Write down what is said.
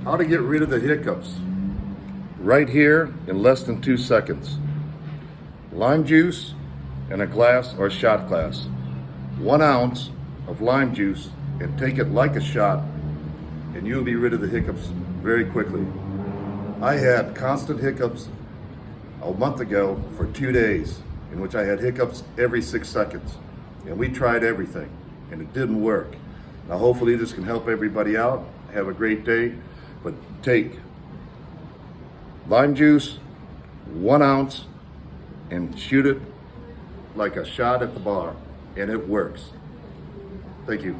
How to get rid of the hiccups. Right here in less than 2 seconds. Lime juice in a glass or shot glass. 1 ounce of lime juice and take it like a shot and you'll be rid of the hiccups very quickly. I had constant hiccups a month ago for 2 days in which I had hiccups every 6 seconds. And we tried everything and it didn't work. Now hopefully this can help everybody out. Have a great day. But take lime juice, 1 ounce, and shoot it like a shot at the bar, and it works. Thank you.